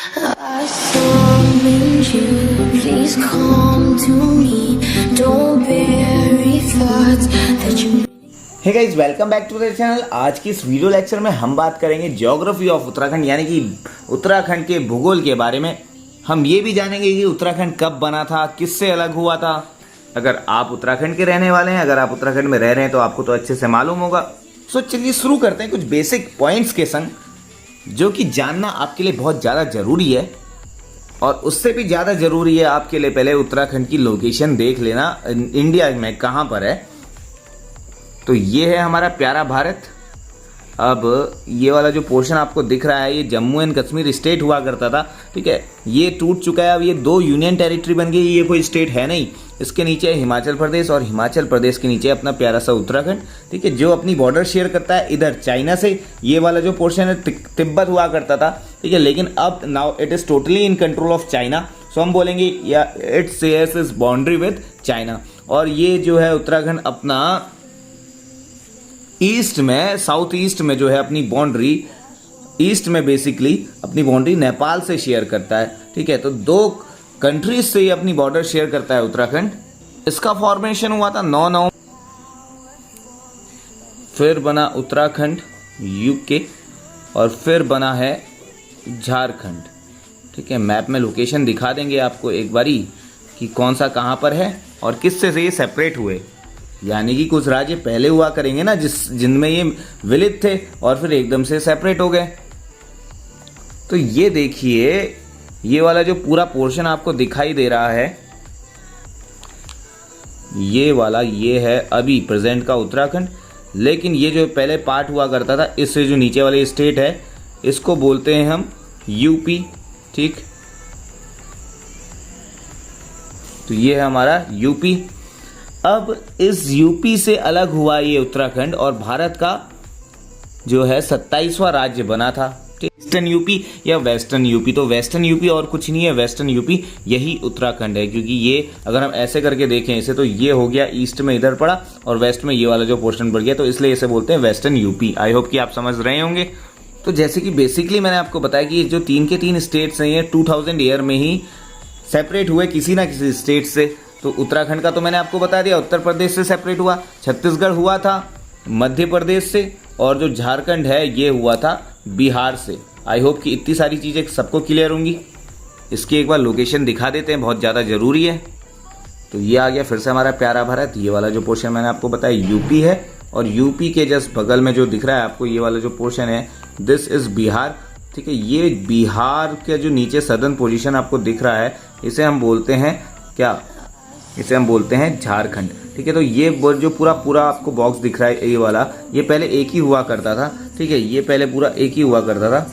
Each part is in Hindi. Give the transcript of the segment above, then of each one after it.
I summoned you, please come to me. Don't bury thoughts that you. Hey guys, welcome back to the channel. आज की इस वीडियो लेक्चर में हम बात करेंगे ज्योग्राफी ऑफ उत्तराखंड, यानी कि उत्तराखंड के भूगोल के बारे में। हम ये भी जानेंगे कि उत्तराखंड कब बना था, किससे अलग हुआ था। अगर आप उत्तराखंड के रहने वाले हैं, अगर आप उत्तराखंड में रह रहे हैं तो आपको तो अच्छे से मालूम होगा। सो चलिए शुरू करते हैं कुछ बेसिक पॉइंट्स के संग, जो कि जानना आपके लिए बहुत ज़्यादा ज़रूरी है। और उससे भी ज़्यादा ज़रूरी है आपके लिए पहले उत्तराखंड की लोकेशन देख लेना, इंडिया में कहाँ पर है। तो ये है हमारा प्यारा भारत। अब ये वाला जो पोर्शन आपको दिख रहा है, ये जम्मू एंड कश्मीर स्टेट हुआ करता था, ठीक है। ये टूट चुका है, अब ये 2 यूनियन टेरिटरी बन गई। ये कोई स्टेट है नहीं। इसके नीचे है हिमाचल प्रदेश, और हिमाचल प्रदेश के नीचे अपना प्यारा सा उत्तराखंड, ठीक है, जो अपनी बॉर्डर शेयर करता है इधर चाइना से। ये वाला जो पोर्शन है तिब्बत हुआ करता था, ठीक है, लेकिन अब now it is totally in control of China. So हम बोलेंगे या it shares is boundary with China. और ये जो है उत्तराखंड अपना ईस्ट में, साउथ ईस्ट में जो है अपनी बाउंड्री, ईस्ट में बेसिकली अपनी बाउंड्री नेपाल से शेयर करता है, ठीक है। तो 2 कंट्रीज से ये अपनी बॉर्डर शेयर करता है उत्तराखंड। इसका फॉर्मेशन हुआ था 9 नवंबर, फिर बना उत्तराखंड यूके, और फिर बना है झारखंड, ठीक है। मैप में लोकेशन दिखा देंगे आपको एक बारी कि कौन सा कहाँ पर है और किससे से ये सेपरेट हुए। यानी कि कुछ राज्य पहले हुआ करेंगे ना जिनमें ये विलित थे, और फिर एकदम से सेपरेट हो गए। तो ये देखिए, ये वाला जो पूरा पोर्शन आपको दिखाई दे रहा है, ये वाला, ये है अभी प्रेजेंट का उत्तराखंड। लेकिन ये जो पहले पार्ट हुआ करता था, इससे जो नीचे वाले स्टेट है, इसको बोलते हैं हम यूपी, ठीक। तो ये है हमारा यूपी। अब इस यूपी से अलग हुआ ये उत्तराखंड, और भारत का जो है 27वां राज्य बना था, ईस्टर्न यूपी या वेस्टर्न यूपी। तो वेस्टर्न यूपी और कुछ नहीं है, वेस्टर्न यूपी यही उत्तराखंड है। क्योंकि ये अगर हम ऐसे करके देखें इसे, तो ये हो गया ईस्ट में इधर पड़ा, और वेस्ट में ये वाला जो पोर्शन बढ़ गया, तो इसलिए इसे बोलते हैं वेस्टर्न यूपी। आई होप कि आप समझ रहे होंगे। तो जैसे कि बेसिकली मैंने आपको बताया कि जो 3 के 3 स्टेट्स हैं, ये 2000 ईयर में ही सेपरेट हुए किसी ना किसी स्टेट से। तो उत्तराखंड का तो मैंने आपको बता दिया, उत्तर प्रदेश से सेपरेट हुआ, छत्तीसगढ़ हुआ था मध्य प्रदेश से, और जो झारखंड है ये हुआ था बिहार से। आई होप कि इतनी सारी चीज़ें सबको क्लियर होंगी। इसकी एक बार लोकेशन दिखा देते हैं, बहुत ज़्यादा ज़रूरी है। तो ये आ गया फिर से हमारा प्यारा भारत। ये वाला जो पोर्शन मैंने आपको बताया यूपी है, और यूपी के जस्ट बगल में जो दिख रहा है आपको, ये वाला जो पोर्शन है, दिस इज़ बिहार, ठीक है। ये बिहार के जो नीचे सदर्न पोजीशन आपको दिख रहा है, इसे हम बोलते हैं क्या, इसे हम बोलते हैं झारखंड, ठीक है। तो ये जो पूरा आपको बॉक्स दिख रहा है, ये वाला, ये पहले एक ही हुआ करता था, ठीक है। ये पहले पूरा एक ही हुआ करता था,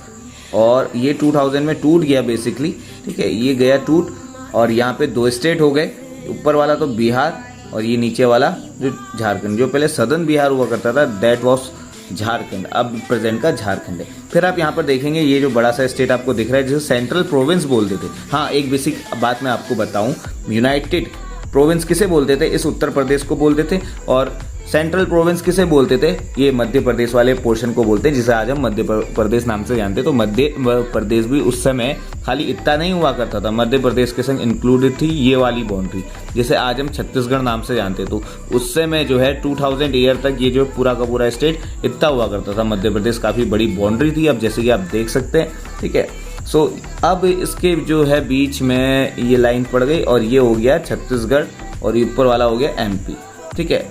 और ये 2000 में टूट गया बेसिकली, ठीक है। ये गया टूट, और यहाँ पे 2 स्टेट हो गए, ऊपर वाला तो बिहार, और ये नीचे वाला जो झारखंड। जो पहले सदर्न बिहार हुआ करता था, दैट वॉज झारखंड, अब प्रेजेंट का झारखंड है। फिर आप यहाँ पर देखेंगे ये जो बड़ा सा स्टेट आपको दिख रहा है, जिसे सेंट्रल प्रोविंस बोलते थे। हाँ, एक बेसिक बात मैं आपको बताऊँ, यूनाइटेड प्रोविंस किसे बोलते थे, इस उत्तर प्रदेश को बोलते थे। और सेंट्रल प्रोविंस किसे बोलते थे, ये मध्य प्रदेश वाले पोर्शन को बोलते हैं, जिसे आज हम मध्य प्रदेश नाम से जानते हैं। तो मध्य प्रदेश भी उस समय खाली इतना नहीं हुआ करता था, मध्य प्रदेश के संग इंक्लूडेड थी ये वाली बाउंड्री, जिसे आज हम छत्तीसगढ़ नाम से जानते हैं। तो उस समय जो है 2000 ईयर तक ये जो पूरा का पूरा स्टेट इतना हुआ करता था, मध्य प्रदेश काफ़ी बड़ी बाउंड्री थी। अब जैसे कि आप देख सकते हैं, ठीक है। सो अब इसके जो है बीच में ये लाइन पड़ गई, और ये हो गया छत्तीसगढ़, और ये ऊपर वाला हो गया एमपी, ठीक है।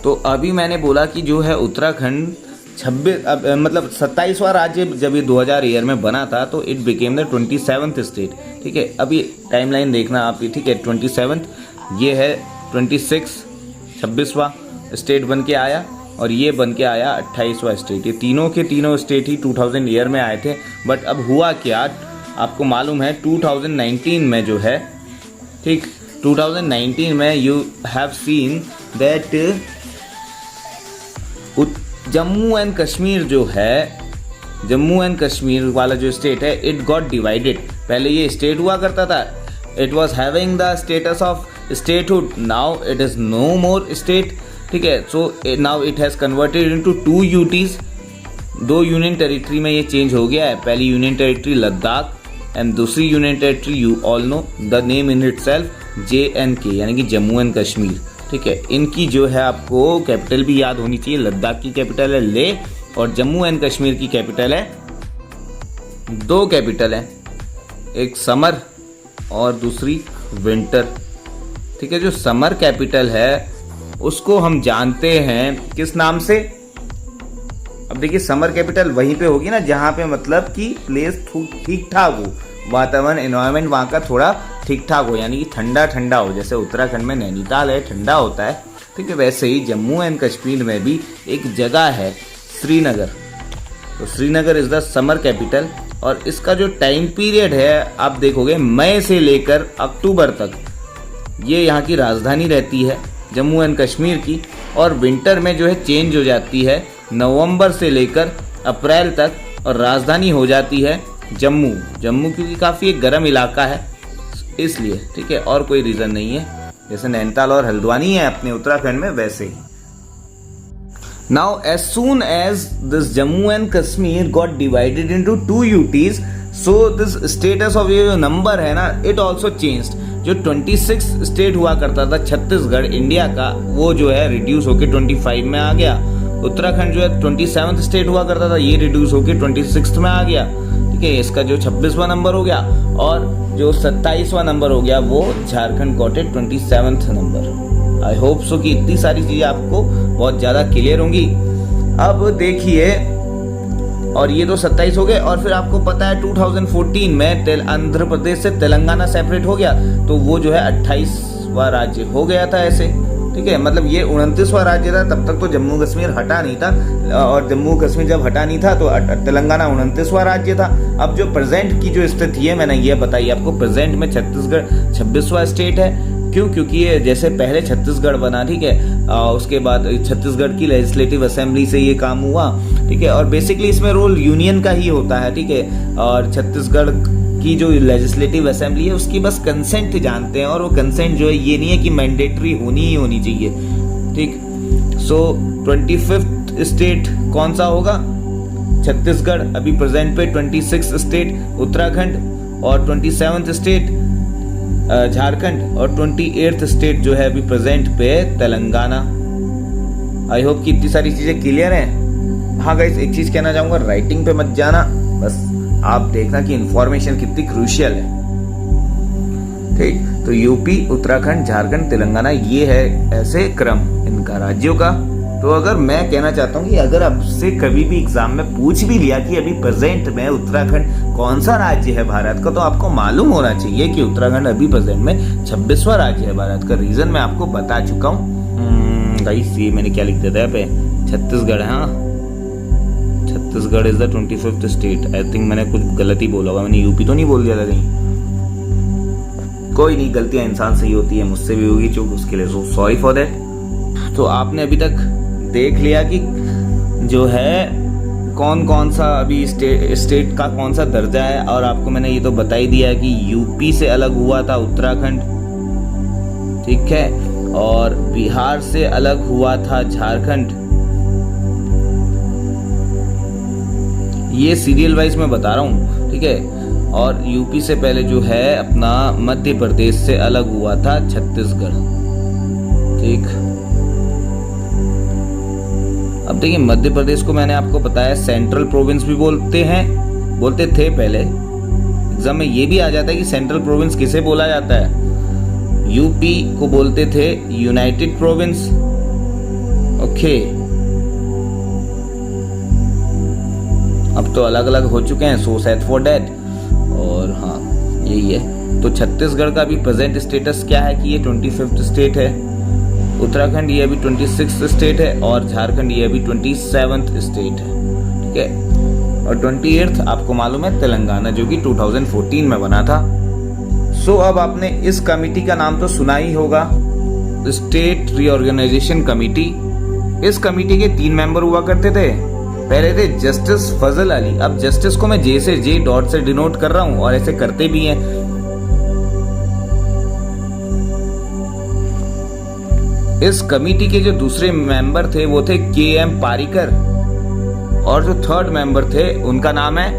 तो अभी मैंने बोला कि जो है उत्तराखंड 27वां राज्य जब ये 2000 ईयर में बना था, तो it became the 27th state, ठीक है। अभी टाइमलाइन देखना आप, ठीक है। 27th, ये है 26वां स्टेट बन के आया, और ये बन के आया 28वां स्टेट। ये तीनों के तीनों स्टेट ही 2000 ईयर में आए थे। बट अब हुआ क्या, आपको मालूम है 2019 में जो है, ठीक, 2019 में you have seen that Jammu and Kashmir जो है, जम्मू एंड कश्मीर वाला जो स्टेट है, इट गॉट डिवाइडेड। पहले ये स्टेट हुआ करता था, it was having the status of statehood, now it is no more state, ठीक है। So now it has converted into 2 UTs, 2 union territory में ये चेंज हो गया है। पहली यूनियन टेरिटरी लद्दाख एंड दूसरी union territory you all know the name in itself JNK यानी कि जम्मू एंड कश्मीर। ठीक है, इनकी जो है आपको कैपिटल भी याद होनी चाहिए। लद्दाख की कैपिटल है लेह और जम्मू एंड कश्मीर की कैपिटल है, 2 कैपिटल है, एक समर और दूसरी विंटर। ठीक है, जो समर कैपिटल है उसको हम जानते हैं किस नाम से। अब देखिए समर कैपिटल वहीं पे होगी ना जहाँ पे मतलब कि प्लेस ठीक ठाक हो, वातावरण एनवायरनमेंट वहाँ का थोड़ा ठीक ठाक हो, यानी कि ठंडा ठंडा हो। जैसे उत्तराखंड में नैनीताल है, ठंडा होता है। ठीक है, वैसे ही जम्मू एंड कश्मीर में भी एक जगह है श्रीनगर, तो Srinagar is the summer capital. और इसका जो टाइम पीरियड है आप देखोगे मई से लेकर अक्टूबर तक ये यहाँ की राजधानी रहती है जम्मू एंड कश्मीर की। और विंटर में जो है चेंज हो जाती है नवंबर से लेकर अप्रैल तक और राजधानी हो जाती है जम्मू। जम्मू क्योंकि काफ़ी एक गर्म इलाका है इसलिए। ठीक है, और कोई रीज़न नहीं है। जैसे नैनीताल और हल्द्वानी है अपने उत्तराखंड में वैसे ही। Now, as soon as this Jammu and Kashmir got divided into 2 UTs, so this status of ये जो नंबर है ना, it also changed। जो 26 स्टेट हुआ करता था छत्तीसगढ़ इंडिया का, वो जो है रिड्यूस होके 25 में आ गया। उत्तराखंड जो है 27th स्टेट हुआ करता था, ये रिड्यूस होके 26 में आ गया। ठीक है, इसका जो 26वां नंबर हो गया और जो 27वां नंबर हो गया वो Jharkhand got it 27th number. I hope so कि इतनी सारी चीजें आपको बहुत ज्यादा क्लियर होंगी। अब देखिए, और ये तो 27 हो गए। और फिर आपको पता है 2014 में आंध्र प्रदेश से तेलंगाना सेपरेट हो गया, तो वो जो है 28वां राज्य हो गया था ऐसे। ठीक है, मतलब ये 29वां राज्य था, तब तक तो जम्मू कश्मीर हटा नहीं था। और जम्मू कश्मीर जब हटा नहीं था तो तेलंगाना 29वां राज्य था। अब जो प्रेजेंट की जो स्थिति है मैंने ये बताई आपको। प्रेजेंट में छत्तीसगढ़ 26वां स्टेट है। क्यों? क्योंकि ये जैसे पहले छत्तीसगढ़ बना, ठीक है, उसके बाद छत्तीसगढ़ की लेजिस्लेटिव असेंबली से ये काम हुआ। ठीक है, और बेसिकली इसमें रोल यूनियन का ही होता है। ठीक है, और छत्तीसगढ़ की जो लेजिस्लेटिव असेंबली है उसकी बस कंसेंट जानते हैं, और वो कंसेंट जो है ये नहीं है कि मैंडेटरी होनी ही होनी चाहिए। ठीक, सो 25th स्टेट कौन सा होगा? छत्तीसगढ़। अभी प्रेजेंट पे 26 स्टेट उत्तराखंड और 27th स्टेट झारखंड और 28th स्टेट जो है अभी प्रेजेंट पे तेलंगाना। आई होप कि इतनी सारी चीजें क्लियर हैं। हाँ गाइस, एक चीज कहना चाहूंगा, राइटिंग पे मत जाना, बस आप देखना कि इंफॉर्मेशन कितनी क्रूशियल है। ठीक, तो यूपी, उत्तराखंड, झारखंड, तेलंगाना, ये है ऐसे क्रम इनका राज्यों का। तो अगर मैं कहना चाहता हूँ कि अगर आपसे कभी भी एग्जाम में पूछ भी लिया कि अभी प्रेजेंट में उत्तराखंड कौन सा राज्य है भारत का, तो आपको मालूम होना चाहिए कि उत्तराखंड अभी प्रेजेंट में 26वां राज्य है भारत का। रीजन मैं आपको बता चुका हूँ। गाइस, ये मैंने क्या लिख दिया था यहाँ पे? छत्तीसगढ़। हाँ, Chhattisgarh is the 25th state. I think मैंने कुछ गलती बोला होगा, मैंने यूपी तो नहीं बोल दिया था कहीं। कोई नहीं, गलतियां इंसान से ही होती है, मुझसे भी होगी चूक, उसके लिए सो सॉरी फॉर दैट। तो आपने अभी तक देख लिया कि जो है कौन कौन सा अभी स्टेट का कौन सा दर्जा है, और आपको मैंने ये तो बता ही दिया कि यूपी से अलग हुआ था उत्तराखंड। ठीक है, और बिहार से अलग हुआ था झारखंड। ये सीरियल वाइज मैं बता रहा हूँ। ठीक है, और यूपी से पहले जो है अपना मध्य प्रदेश से अलग हुआ था छत्तीसगढ़। ठीक, अब देखिए मध्य प्रदेश को मैंने आपको बताया सेंट्रल प्रोविंस भी बोलते थे पहले। एग्जाम में ये भी आ जाता है कि सेंट्रल प्रोविंस किसे बोला जाता है। यूपी को बोलते थे यूनाइटेड प्रोविंस। ओके, अब तो अलग अलग हो चुके हैं, सो सैड फॉर डैट। और हाँ, यही है। तो छत्तीसगढ़ का भी प्रेजेंट स्टेटस क्या है कि ये 25th स्टेट है। उत्तराखंड ये अभी 26th स्टेट है, और झारखंड ये अभी 27th स्टेट है। ठीक है, और 28th आपको मालूम है तेलंगाना, जो कि 2014 में बना था। सो अब आपने इस कमिटी का नाम तो सुना ही होगा, स्टेट रीऑर्गेनाइजेशन कमिटी। इस कमिटी के 3 मेंबर हुआ करते थे। पहले थे जस्टिस फजल अली। अब जस्टिस को मैं जे से जे डॉट से डिनोट कर रहा हूं, और ऐसे करते भी हैं। इस कमिटी के जो दूसरे मेंबर थे वो थे KM पारीकर, और जो थर्ड मेंबर थे उनका नाम है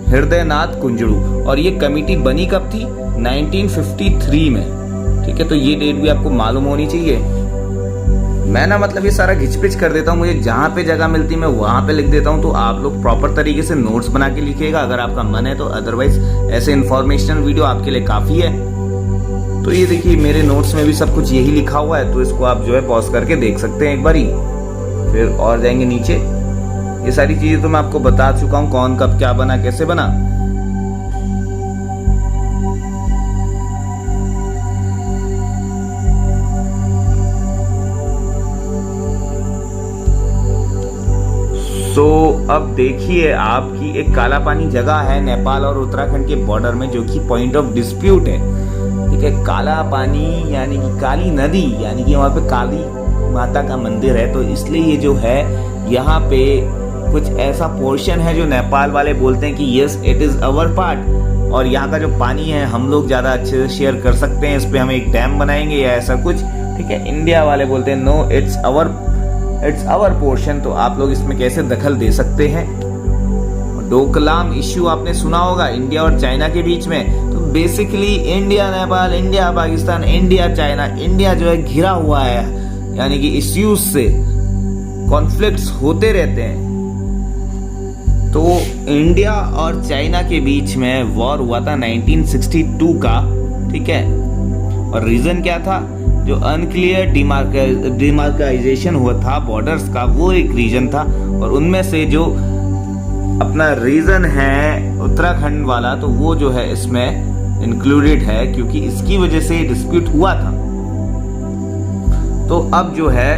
हृदयनाथ कुंजड़ू। और ये कमेटी बनी कब थी? 1953 में। ठीक है, तो ये डेट भी आपको मालूम होनी चाहिए। मैं ना मतलब ये सारा घिचपिच कर देता हूँ, मुझे जहाँ पे जगह मिलती मैं वहाँ पे लिख देता हूँ, तो आप लोग प्रॉपर तरीके से नोट्स बना के लिखिएगा अगर आपका मन है तो। अदरवाइज ऐसे इन्फॉर्मेशनल वीडियो आपके लिए काफ़ी है। तो ये देखिए मेरे नोट्स में भी सब कुछ यही लिखा हुआ है, तो इसको आप जो है पॉज करके देख सकते हैं एक बारी। फिर और जाएंगे नीचे। ये सारी चीज़ें तो मैं आपको बता चुका हूँ, कौन कब क्या बना कैसे बना। अब देखिए आपकी एक काला पानी जगह है नेपाल और उत्तराखंड के बॉर्डर में, जो कि पॉइंट ऑफ डिस्प्यूट है। ठीक है, काला पानी यानी कि काली नदी, यानी कि वहाँ पे काली माता का मंदिर है, तो इसलिए ये जो है यहाँ पे कुछ ऐसा पोर्शन है जो नेपाल वाले बोलते हैं कि yes it is our part, और यहाँ का जो पानी है हम लोग ज्यादा अच्छे से शेयर कर सकते हैं, इस पे हम एक डैम बनाएंगे या ऐसा कुछ। ठीक है, इंडिया वाले बोलते हैं नो इट्स अवर पोर्शन, तो आप लोग इसमें कैसे दखल दे सकते हैं। डोकलाम इश्यू आपने सुना होगा इंडिया और चाइना के बीच में, तो basically India Nepal, India Pakistan, India China, India जो है घिरा हुआ है, यानी कि इश्यूज से कॉन्फ्लिक्ट्स होते रहते हैं। तो इंडिया और चाइना के बीच में वॉर हुआ था 1962 का। ठीक है, और रीजन क्या था? जो अनक्लियर डिमार्काइजेशन हुआ था बॉर्डर्स का, वो एक रीजन था। और उनमें से जो अपना रीजन है उत्तराखंड वाला, तो वो जो है इसमें इंक्लूडेड है, क्योंकि इसकी वजह से डिस्प्यूट हुआ था। तो अब जो है,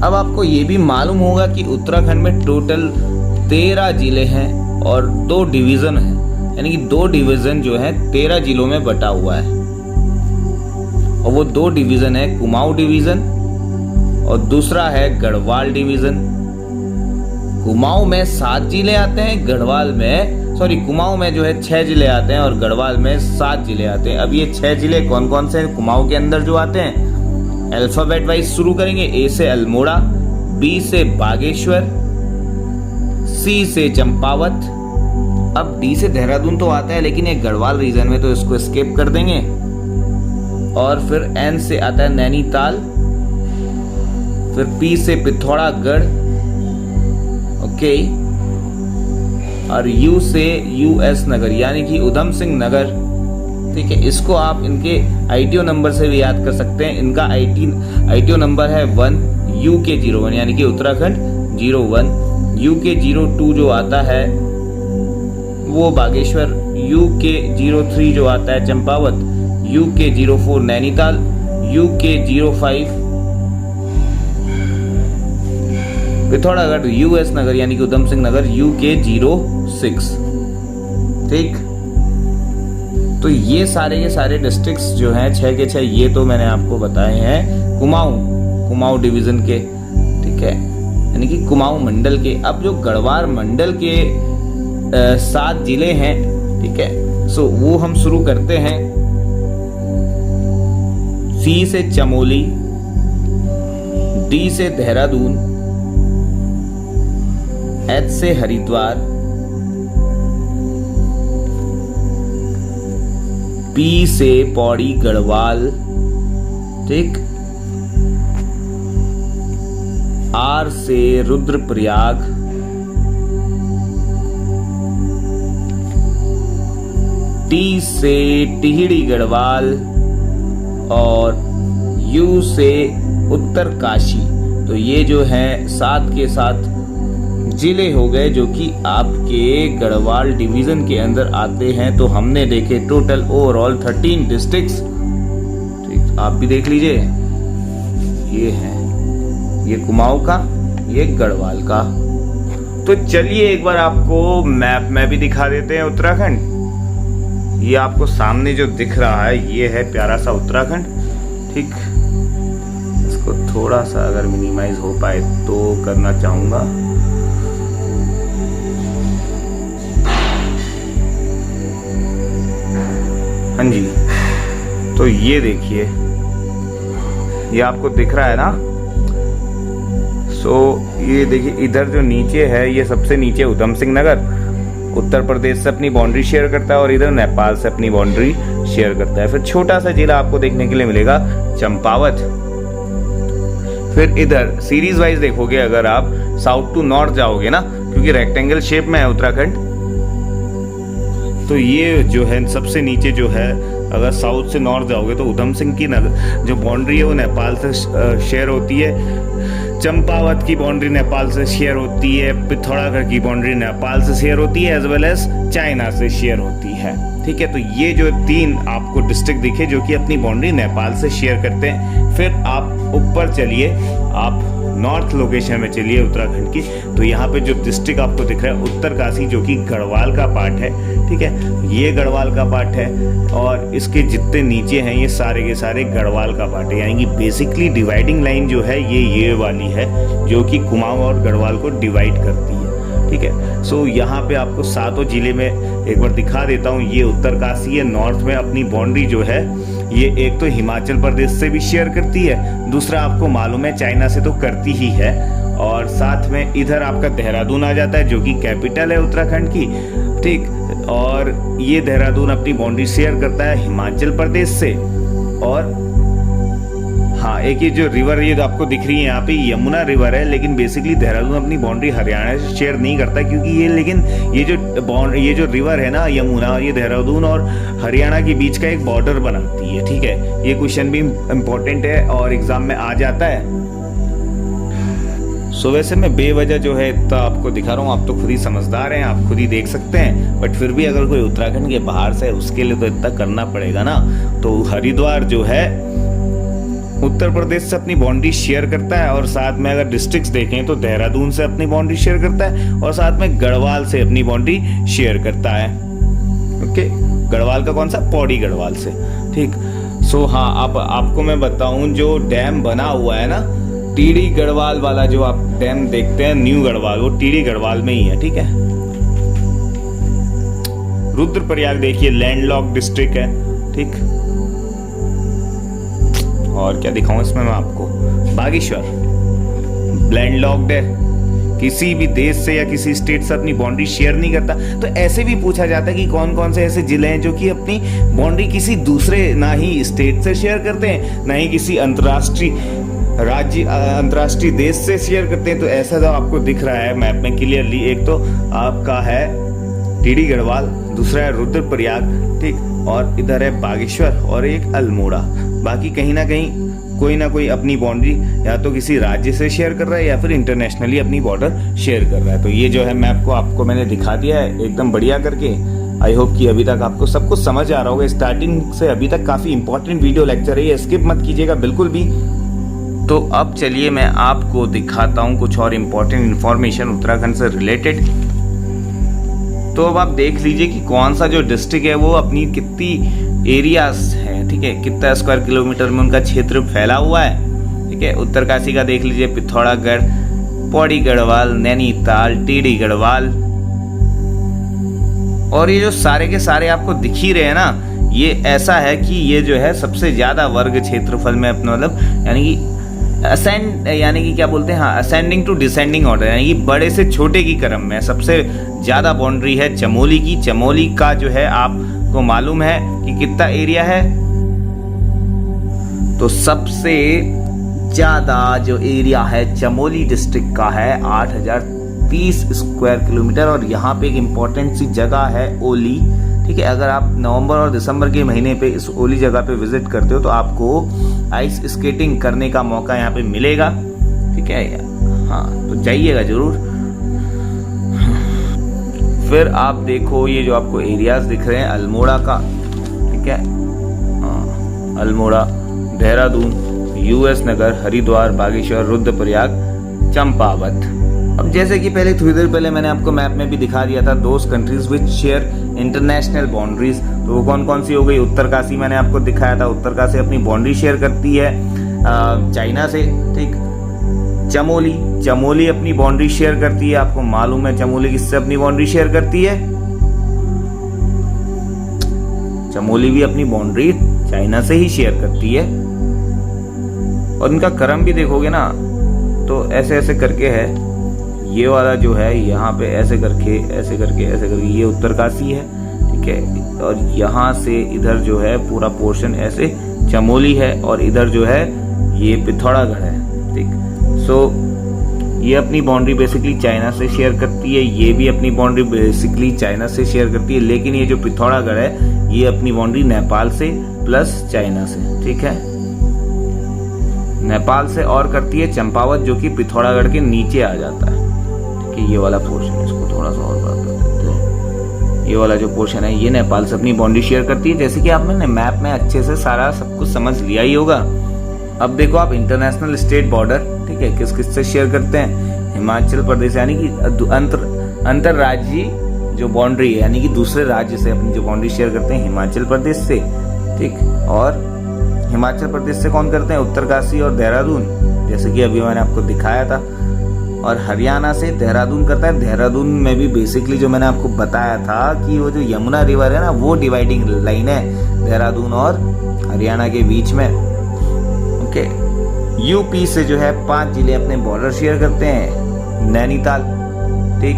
अब आपको ये भी मालूम होगा कि उत्तराखंड में टोटल 13 जिले हैं और 2 डिवीजन हैं, यानी कि 2 डिवीजन जो है 13 जिलों में बटा हुआ है। और वो 2 डिवीजन है, कुमाऊं डिवीजन और दूसरा है गढ़वाल डिवीजन। कुमाऊं में 7 जिले आते हैं, कुमाऊं में जो है 6 जिले आते हैं और गढ़वाल में 7 जिले आते हैं। अब ये 6 जिले कौन कौन से हैं कुमाऊं के अंदर जो आते हैं? अल्फाबेट वाइज शुरू करेंगे। ए से अल्मोड़ा, बी से बागेश्वर, सी से चंपावत। अब डी से देहरादून तो आता है, लेकिन ये गढ़वाल रीजन में, तो इसको स्किप कर देंगे। और फिर एन से आता है नैनीताल, फिर पी से पिथौरागढ़, ओके, और यू से यूएस नगर, यानी कि उधम सिंह नगर। ठीक है, इसको आप इनके आईटीओ नंबर से भी याद कर सकते हैं। इनका आईटीओ नंबर है 1, UK 01, यानी कि उत्तराखंड 01, UK 02 जो आता है वो बागेश्वर, UK 03 जो आता है Champawat, UK 04 Nainital, UK 05 Pithoragarh, US नगर यानी कि उधम सिंह नगर, UK 06। ठीक, तो ये सारे डिस्ट्रिक्ट्स जो हैं 6 के 6, ये तो मैंने आपको बताए हैं कुमाऊं डिवीजन के। ठीक है, यानी कि कुमाऊं मंडल के। अब जो गढ़वाल मंडल के 7 जिले हैं, ठीक है, सो वो हम शुरू करते हैं। सी से चमोली, डी से देहरादून, एच से हरिद्वार, पी से पौड़ी गढ़वाल, ठीक, आर से रुद्रप्रयाग, टी से टिहरी गढ़वाल और यू से उत्तरकाशी। तो ये जो है 7 के 7 जिले हो गए जो कि आपके गढ़वाल डिवीजन के अंदर आते हैं। तो हमने देखे टोटल ओवरऑल 13 डिस्ट्रिक्ट्स। ठीक, आप भी देख लीजिए, ये है, ये कुमाऊं का, ये गढ़वाल का। तो चलिए एक बार आपको मैप में भी दिखा देते हैं उत्तराखंड। ये आपको सामने जो दिख रहा है ये है प्यारा सा उत्तराखंड। ठीक, इसको थोड़ा सा अगर मिनिमाइज हो पाए तो करना चाहूंगा। हाँ जी, तो ये देखिए, ये आपको दिख रहा है ना। सो ये देखिए इधर जो नीचे है ये सबसे नीचे उधम सिंह नगर उत्तर प्रदेश से अपनी बाउंड्री शेयर करता है और इधर नेपाल से अपनी बाउंड्री शेयर करता है। फिर छोटा सा जिला आपको देखने के लिए मिलेगा चंपावत। फिर इधर सीरीज वाइज देखोगे अगर आप साउथ टू नॉर्थ जाओगे ना, क्योंकि रेक्टेंगल शेप में है उत्तराखंड, तो ये जो है सबसे नीचे जो है अगर साउथ से नॉर्थ जाओगे तो उधम सिंह की नगर जो बाउंड्री है वो नेपाल से शेयर होती है, चंपावत की बाउंड्री नेपाल से शेयर होती है, पिथौरागढ़ की बाउंड्री नेपाल से शेयर होती है, एज वेल एज चाइना से शेयर होती है। ठीक है, तो ये जो 3 आपको डिस्ट्रिक्ट दिखे जो कि अपनी बाउंड्री नेपाल से शेयर करते हैं। फिर आप ऊपर चलिए, आप नॉर्थ लोकेशन में चलिए उत्तराखंड की, तो यहाँ पे जो डिस्ट्रिक्ट आपको दिख रहा है उत्तरकाशी जो कि गढ़वाल का पार्ट है। ठीक है, ये गढ़वाल का पार्ट है और इसके जितने नीचे हैं ये सारे के सारे गढ़वाल का पार्ट है। यानी कि बेसिकली डिवाइडिंग लाइन जो है ये वाली है जो कि कुमाऊं और गढ़वाल को डिवाइड करती है। ठीक है, सो यहाँ पे आपको 7 जिले में एक बार दिखा देता हूँ। ये उत्तरकाशी है, नॉर्थ में अपनी बाउंड्री जो है ये एक तो हिमाचल प्रदेश से भी शेयर करती है, दूसरा आपको मालूम है चाइना से तो करती ही है, और साथ में इधर आपका देहरादून आ जाता है जो कि कैपिटल है उत्तराखंड की। ठीक, और ये देहरादून अपनी बाउंड्री शेयर करता है हिमाचल प्रदेश से। और हाँ, एक ये जो रिवर ये आपको दिख रही है यहाँ पे यमुना रिवर है, लेकिन बेसिकली देहरादून अपनी बाउंड्री हरियाणा से शेयर नहीं करता, क्योंकि ये लेकिन ये जो रिवर है ना यमुना, ये देहरादून और हरियाणा के बीच का एक बॉर्डर बनाती है। ठीक है, ये क्वेश्चन भी इम्पोर्टेंट है और एग्जाम में आ जाता है। सो वैसे मैं बेवजह जो है इतना आपको दिखा रहा हूँ, आप तो खुद ही समझदार हैं, आप खुद ही देख सकते हैं, बट फिर भी अगर कोई उत्तराखंड के बाहर से है उसके लिए तो इतना करना पड़ेगा ना। तो हरिद्वार जो है उत्तर प्रदेश से अपनी बाउंड्री शेयर करता है, और साथ में अगर डिस्ट्रिक्ट्स देखें तो देहरादून से अपनी बाउंड्री शेयर करता है और साथ में गढ़वाल से अपनी बाउंड्री शेयर करता है। ओके, गढ़वाल का कौन सा? पौड़ी गढ़वाल से। ठीक, सो हाँ, आपको मैं बताऊं जो डैम बना हुआ है ना टीडी गढ़वाल वाला, जो आप डैम देखते हैं न्यू गढ़वाल, वो टीडी गढ़वाल में ही है। ठीक है, रुद्रप्रयाग देखिए लैंडलॉक डिस्ट्रिक्ट है। ठीक, और क्या दिखाऊं इसमें मैं आपको, बागेश्वर लैंडलॉक्ड है, किसी भी देश से या किसी स्टेट से अपनी बाउंड्री शेयर नहीं करता। तो ऐसे भी पूछा जाता है कि कौन कौन से ऐसे जिले हैं जो कि अपनी बाउंड्री किसी दूसरे ना ही स्टेट से शेयर करते हैं ना ही किसी अंतर्राष्ट्रीय देश से शेयर करते हैं। तो ऐसा जो आपको दिख रहा है मैप में क्लियरली, एक तो आपका है टीडी गढ़वाल, दूसरा है रुद्रप्रयाग, ठीक, और इधर है बागेश्वर और एक अल्मोड़ा। बाकी कहीं ना कहीं कोई ना कोई अपनी बाउंड्री या तो किसी राज्य से शेयर कर रहा है या फिर इंटरनेशनली अपनी बॉर्डर शेयर कर रहा है। तो ये जो है मैप को आपको मैंने दिखा दिया है एकदम बढ़िया करके। आई होप कि अभी तक आपको सब कुछ समझ आ रहा होगा। स्टार्टिंग से अभी तक काफी इंपॉर्टेंट वीडियो लेक्चर है, ये स्किप मत कीजिएगा बिल्कुल भी। तो अब चलिए मैं आपको दिखाता हूँ कुछ और इम्पोर्टेंट इन्फॉर्मेशन उत्तराखंड से रिलेटेड। तो अब आप देख लीजिए कि कौन सा जो डिस्ट्रिक्ट है वो अपनी कितनी एरियाज है, ठीक है, कितना स्क्वायर किलोमीटर में उनका क्षेत्र फैला हुआ है। ठीक है, उत्तरकाशी का देख लीजिए, पिथौरागढ़, पौड़ी गढ़वाल, नैनीताल, टीडी गढ़वाल, और ये जो सारे के सारे आपको दिख ही रहे हैं ना, ये ऐसा है कि ये जो है सबसे ज्यादा वर्ग क्षेत्रफल में अपना मतलब यानी कि यानी कि क्या बोलते हैं, हाँ, असेंडिंग टू डिसेंडिंग ऑर्डर, यानी कि बड़े से छोटे की क्रम में सबसे ज्यादा बाउंड्री है चमोली की। चमोली का जो है आपको मालूम है कि कितना एरिया है, तो सबसे ज्यादा जो एरिया है चमोली डिस्ट्रिक्ट का है 8030 स्क्वायर किलोमीटर। और यहाँ पे एक इम्पोर्टेंट सी जगह है ओली। ठीक है, अगर आप नवंबर और दिसंबर के महीने पे इस ओली जगह पे विजिट करते हो तो आपको आइस स्केटिंग करने का मौका यहाँ पे मिलेगा। ठीक है, हाँ, तो जाइएगा जरूर। फिर आप देखो ये जो आपको एरियाज दिख रहे हैं अल्मोड़ा का, ठीक है, हाँ, अल्मोड़ा, देहरादून, यूएस नगर, हरिद्वार, बागेश्वर, रुद्रप्रयाग, चंपावत। अब जैसे कि पहले थोड़ी देर पहले मैंने आपको मैप में भी दिखा दिया था those countries which share international boundaries, तो वो कौन कौन सी हो गई। उत्तरकाशी मैंने आपको दिखाया था, उत्तरकाशी अपनी बाउंड्री शेयर करती है चाइना से। ठीक, चमोली अपनी बाउंड्री शेयर करती है, आपको मालूम है चमोली किससे अपनी बाउंड्री शेयर करती है, चमोली भी अपनी बाउंड्री चाइना से ही शेयर करती है। और इनका क्रम भी देखोगे ना तो ऐसे ऐसे करके है, ये वाला जो है यहाँ पे ऐसे करके ऐसे करके ऐसे करके ये उत्तरकाशी है, ठीक है। और यहाँ से इधर जो है पूरा पोर्शन ऐसे चमोली है, और इधर जो है ये पिथौरागढ़ है, ठीक। सो ये अपनी बाउंड्री बेसिकली चाइना से शेयर करती है, ये भी अपनी बाउंड्री बेसिकली चाइना से शेयर करती है, लेकिन ये जो पिथौरागढ़ है ये अपनी बाउंड्री नेपाल से प्लस चाइना से, ठीक है। नेपाल से और करती है चंपावत, जो कि पिथौरागढ़ के नीचे आ जाता है, ठीक है। ये वाला पोर्शन, इसको थोड़ा सा और बड़ा कर देते हैं। ये वाला जो पोर्शन है ये नेपाल से अपनी बाउंड्री शेयर करती है, जैसे कि आपने मैप में अच्छे से सारा सब कुछ समझ लिया ही होगा। अब देखो आप इंटरनेशनल स्टेट बॉर्डर, ठीक है, किस किस से शेयर करते हैं। हिमाचल प्रदेश, यानी कि अंतरराज्यीय जो बाउंड्री है, यानी कि दूसरे राज्य से अपनी जो बाउंड्री शेयर करते हैं हिमाचल प्रदेश से, ठीक। और हिमाचल प्रदेश से कौन करते हैं, उत्तरकाशी और देहरादून, जैसे कि अभी मैंने आपको दिखाया था। और हरियाणा से देहरादून करता है। देहरादून में भी बेसिकली जो मैंने आपको बताया था कि वो जो यमुना रिवर है ना, वो डिवाइडिंग लाइन है देहरादून और हरियाणा के बीच में, ओके। यूपी से जो है 5 जिले अपने बॉर्डर शेयर करते हैं, नैनीताल, ठीक,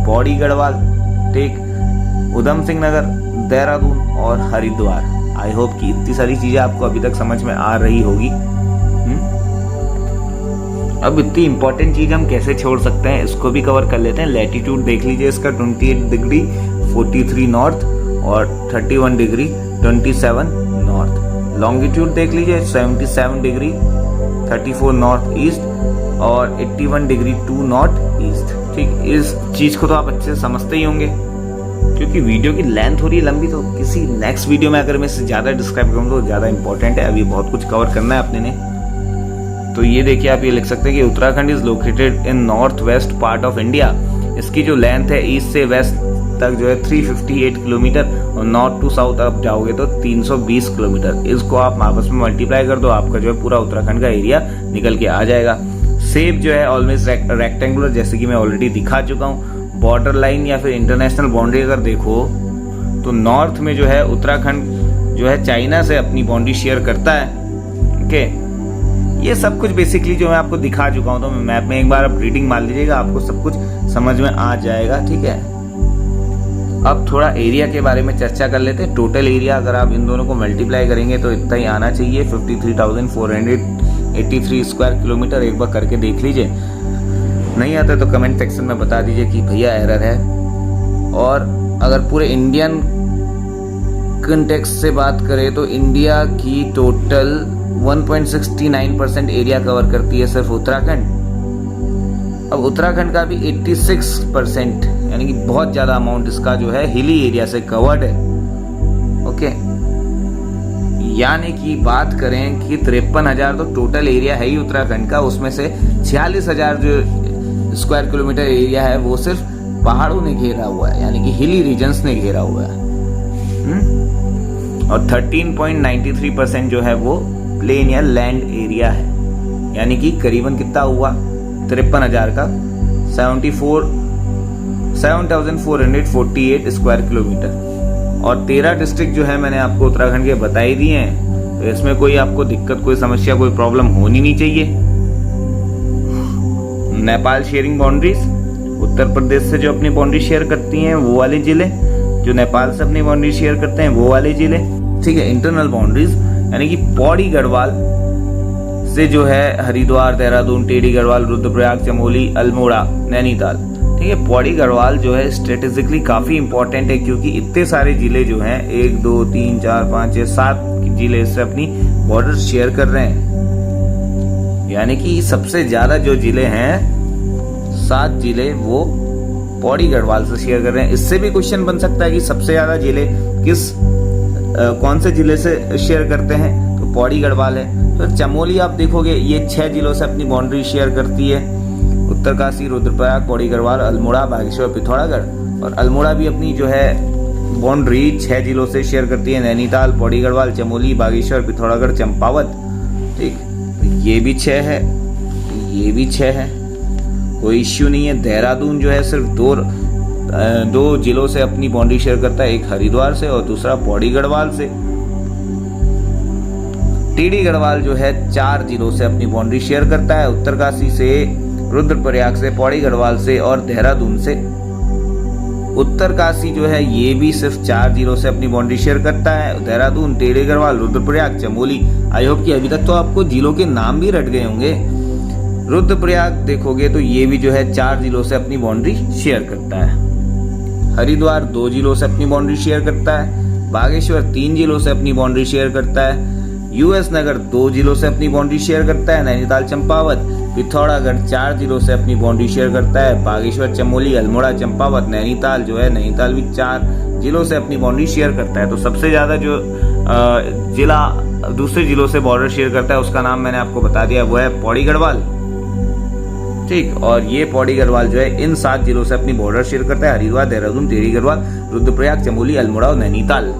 पौड़ी गढ़वाल, ठीक, उधम सिंह नगर, देहरादून और हरिद्वार। आई होप कि इतनी सारी चीजें आपको अभी तक समझ में आ रही होगी। अब इतनी इंपॉर्टेंट चीज हम कैसे छोड़ सकते हैं, इसको भी कवर कर लेते हैं। लैटिट्यूड देख लीजिए इसका 28 डिग्री 43 नॉर्थ और 31 डिग्री 27 नॉर्थ। लॉन्गिट्यूड देख लीजिए 77 डिग्री 34 नॉर्थ ईस्ट और 81 डिग्री 2 नॉर्थ ईस्ट, ठीक। इस चीज को तो आप अच्छे से समझते ही होंगे। क्योंकि वीडियो की लेंथ हो रही है लंबी, तो किसी नेक्स्ट वीडियो में अगर मैं इससे ज़्यादा डिस्क्राइब करूँ तो ज़्यादा इंपॉर्टेंट है। अभी बहुत कुछ कवर करना है अपने ने। तो ये देखिए, आप ये लिख सकते हैं कि Uttarakhand is located in north west part of India. इसकी जो लेंथ है ईस्ट से वेस्ट तक जो है 358 किलोमीटर, और नॉर्थ टू साउथ आप जाओगे तो 320 किलोमीटर। इसको आप आपस में मल्टीप्लाई कर दो, आपका जो है पूरा उत्तराखंड का एरिया निकल के आ जाएगा। शेप जो है ऑलवेज रेक्टेंगुलर, जैसे कि मैं ऑलरेडी दिखा चुका हूँ। बॉर्डर लाइन या फिर इंटरनेशनल बाउंड्री अगर देखो तो नॉर्थ में जो है उत्तराखंड जो है चाइना से अपनी बाउंड्री शेयर करता है, ओके। ये सब कुछ बेसिकली जो मैं आपको दिखा चुका हूं, तो मैप में एक बार आप रीडिंग मार लीजिएगा, आपको सब कुछ समझ में आ जाएगा, ठीक है। अब थोड़ा एरिया के बारे में चर्चा कर लेते हैं। टोटल एरिया अगर आप इन दोनों को मल्टीप्लाई करेंगे तो इतना ही आना चाहिए, 53,483 स्क्वायर किलोमीटर। एक बार करके देख लीजिए, नहीं आता तो कमेंट सेक्शन में बता दीजिए कि भैया एरर है। और अगर पूरे इंडियन कंटेक्स्ट से बात करें तो इंडिया की टोटल 1.69% एरिया कवर करती है सिर्फ उत्तराखंड। अब उत्तराखंड का भी 86% यानी कि बहुत ज़्यादा अमाउंट इसका जो है हिली एरिया से कवर्ड है, ओके। यानी कि बात करें कि 53,000 तो टोटल एरिया है ही उत्तराखंड का, उसमें से 46,000 जो स्क्वायर किलोमीटर एरिया है वो सिर्फ पहाड़ों ने घेरा हुआ है, यानी कि हिली रीजन्स ने घेरा हुआ है। और 13.93% जो है वो प्लेन या लैंड एरिया है, यानी कि करीबन कितना हुआ 53,000 का 7,448 स्क्वायर किलोमीटर। और 13 डिस्ट्रिक्ट जो है मैंने आपको उत्तराखंड के बता ही दिए हैं, तो इसमें कोई आपको दिक्कत, कोई समस्या, कोई प्रॉब्लम होनी नहीं चाहिए। नेपाल शेयरिंग बाउंड्रीज, उत्तर प्रदेश से जो अपनी बाउंड्री शेयर करती हैं वो वाले जिले, जो नेपाल से अपनी बाउंड्री शेयर करते हैं वो वाले जिले, ठीक है। इंटरनल बाउंड्रीज यानी कि पौड़ी गढ़वाल से जो है हरिद्वार, देहरादून, टेढ़ी गढ़वाल, रुद्रप्रयाग, चमोली, अल्मोड़ा, नैनीताल, ठीक है। पौड़ी गढ़वाल जो है स्ट्रेटेजिकली काफी इंपॉर्टेंट है, क्योंकि इतने सारे जिले जो हैं 1 2 3 4 5 6 7 जिले इससे अपनी बॉर्डर शेयर कर रहे हैं। यानी कि सबसे ज्यादा जो जिले हैं 7 जिले वो पौड़ी गढ़वाल से शेयर कर रहे हैं। इससे भी क्वेश्चन बन सकता है कि सबसे ज्यादा जिले कौन से जिले से शेयर करते हैं, तो पौड़ी गढ़वाल है। तो चमोली आप देखोगे ये 6 जिलों से अपनी बाउंड्री शेयर करती है, उत्तरकाशी, रुद्रप्रयाग, पौड़ी गढ़वाल, अल्मोड़ा, बागेश्वर, पिथौरागढ़। और अल्मोड़ा भी अपनी जो है बाउंड्री 6 जिलों से शेयर करती है, नैनीताल, पौड़ी गढ़वाल, चमोली, बागेश्वर, पिथौरागढ़, चंपावत, ठीक। ये भी 6 है, ये भी 6 है, कोई इश्यू नहीं है। देहरादून जो है सिर्फ दो जिलों से अपनी बाउंड्री शेयर करता है, एक हरिद्वार से और दूसरा पौड़ी गढ़वाल से। टेढ़ी गढ़वाल जो है 4 जिलों से अपनी बाउंड्री शेयर करता है, उत्तरकाशी से, रुद्रप्रयाग से, पौड़ी गढ़वाल से और देहरादून से। उत्तरकाशी जो है ये भी सिर्फ 4 जिलों से अपनी बाउंड्री शेयर करता है, देहरादून, टेढ़ी गढ़वाल, रुद्रप्रयाग, चमोली। आई होप कि अभी तक तो आपको जिलों के नाम भी रट गए होंगे। रुद्रप्रयाग देखोगे तो ये भी जो है 4 जिलों से अपनी बाउंड्री शेयर करता है। हरिद्वार 2 जिलों से अपनी बाउंड्री शेयर करता है। बागेश्वर 3 जिलों से अपनी बाउंड्री शेयर करता है। यूएस नगर 2 जिलों से अपनी बाउंड्री शेयर करता है। नैनीताल, चंपावत, पिथौरागढ़ 4 जिलों से अपनी बाउंड्री शेयर करता है। बागेश्वर, चमोली, अल्मोड़ा, चंपावत, नैनीताल जो है, नैनीताल भी 4 जिलों से अपनी बाउंड्री शेयर करता है। तो सबसे ज्यादा जो जिला दूसरे जिलों से बॉर्डर शेयर करता है उसका नाम मैंने आपको बता दिया, वो है पौड़ी गढ़वाल। ठीक, और ये पौड़ी गढ़वाल जो है इन 7 जिलों से अपनी बॉर्डर शेयर करता है, हरिद्वार, देहरादून, टेढ़ी गढ़वाल, रुद्रप्रयाग, चमोली, अल्मोड़ा और नैनीताल।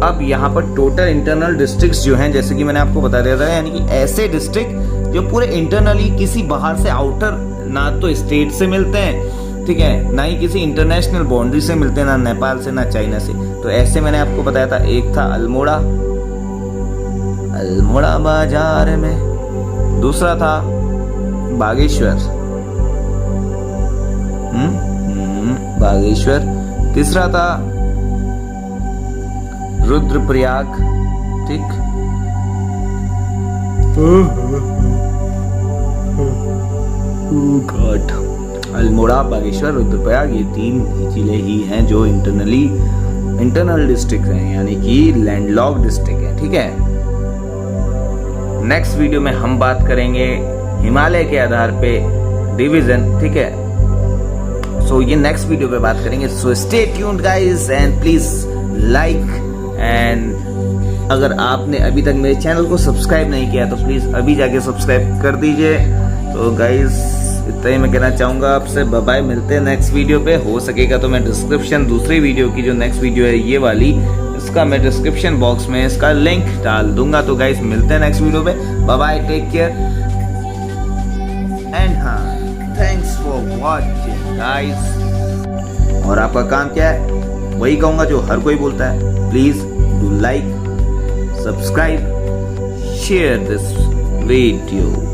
अब यहाँ पर टोटल इंटरनल डिस्ट्रिक्ट्स जो हैं, जैसे कि मैंने आपको बता दिया था, यानी कि ऐसे डिस्ट्रिक्ट जो पूरे इंटरनली किसी बाहर से आउटर, ना तो स्टेट से मिलते हैं, ठीक है, ना ही किसी इंटरनेशनल बाउंड्री से मिलते हैं, ना नेपाल से, ना चाइना से। तो ऐसे मैंने आपको बताया था, एक था अल्मोड़ा, अल्मोड़ा बाजार में, दूसरा था बागेश्वर, बागेश्वर, तीसरा था रुद्रप्रयाग, ठीक, अल्मोड़ा, बागेश्वर, रुद्रप्रयाग, ये 3 जिले ही हैं जो इंटरनल डिस्ट्रिक्ट हैं, यानी कि लैंडलॉक डिस्ट्रिक्ट है। ठीक है, नेक्स्ट वीडियो में हम बात करेंगे हिमालय के आधार पे डिवीजन। ठीक है, सो ये नेक्स्ट वीडियो पे बात करेंगे। So stay tuned guys and please like, and अगर आपने अभी तक मेरे चैनल को सब्सक्राइब नहीं किया तो प्लीज अभी जाके सब्सक्राइब कर दीजिए। तो गाइस इतना ही मैं कहना चाहूंगा आपसे। बाय बाय, मिलते हैं नेक्स्ट वीडियो पे। हो सकेगा तो मैं डिस्क्रिप्शन, दूसरी वीडियो की जो नेक्स्ट वीडियो है ये वाली, इसका मैं डिस्क्रिप्शन बॉक्स में इसका लिंक डाल दूंगा। तो गाइस मिलते हैं नेक्स्ट वीडियो पे। Bye bye, take care and हाँ, थैंक्स फॉर वॉचिंग गाइस। और आपका काम क्या है? वही कहूंगा जो हर कोई बोलता है, please do like, subscribe, share this video.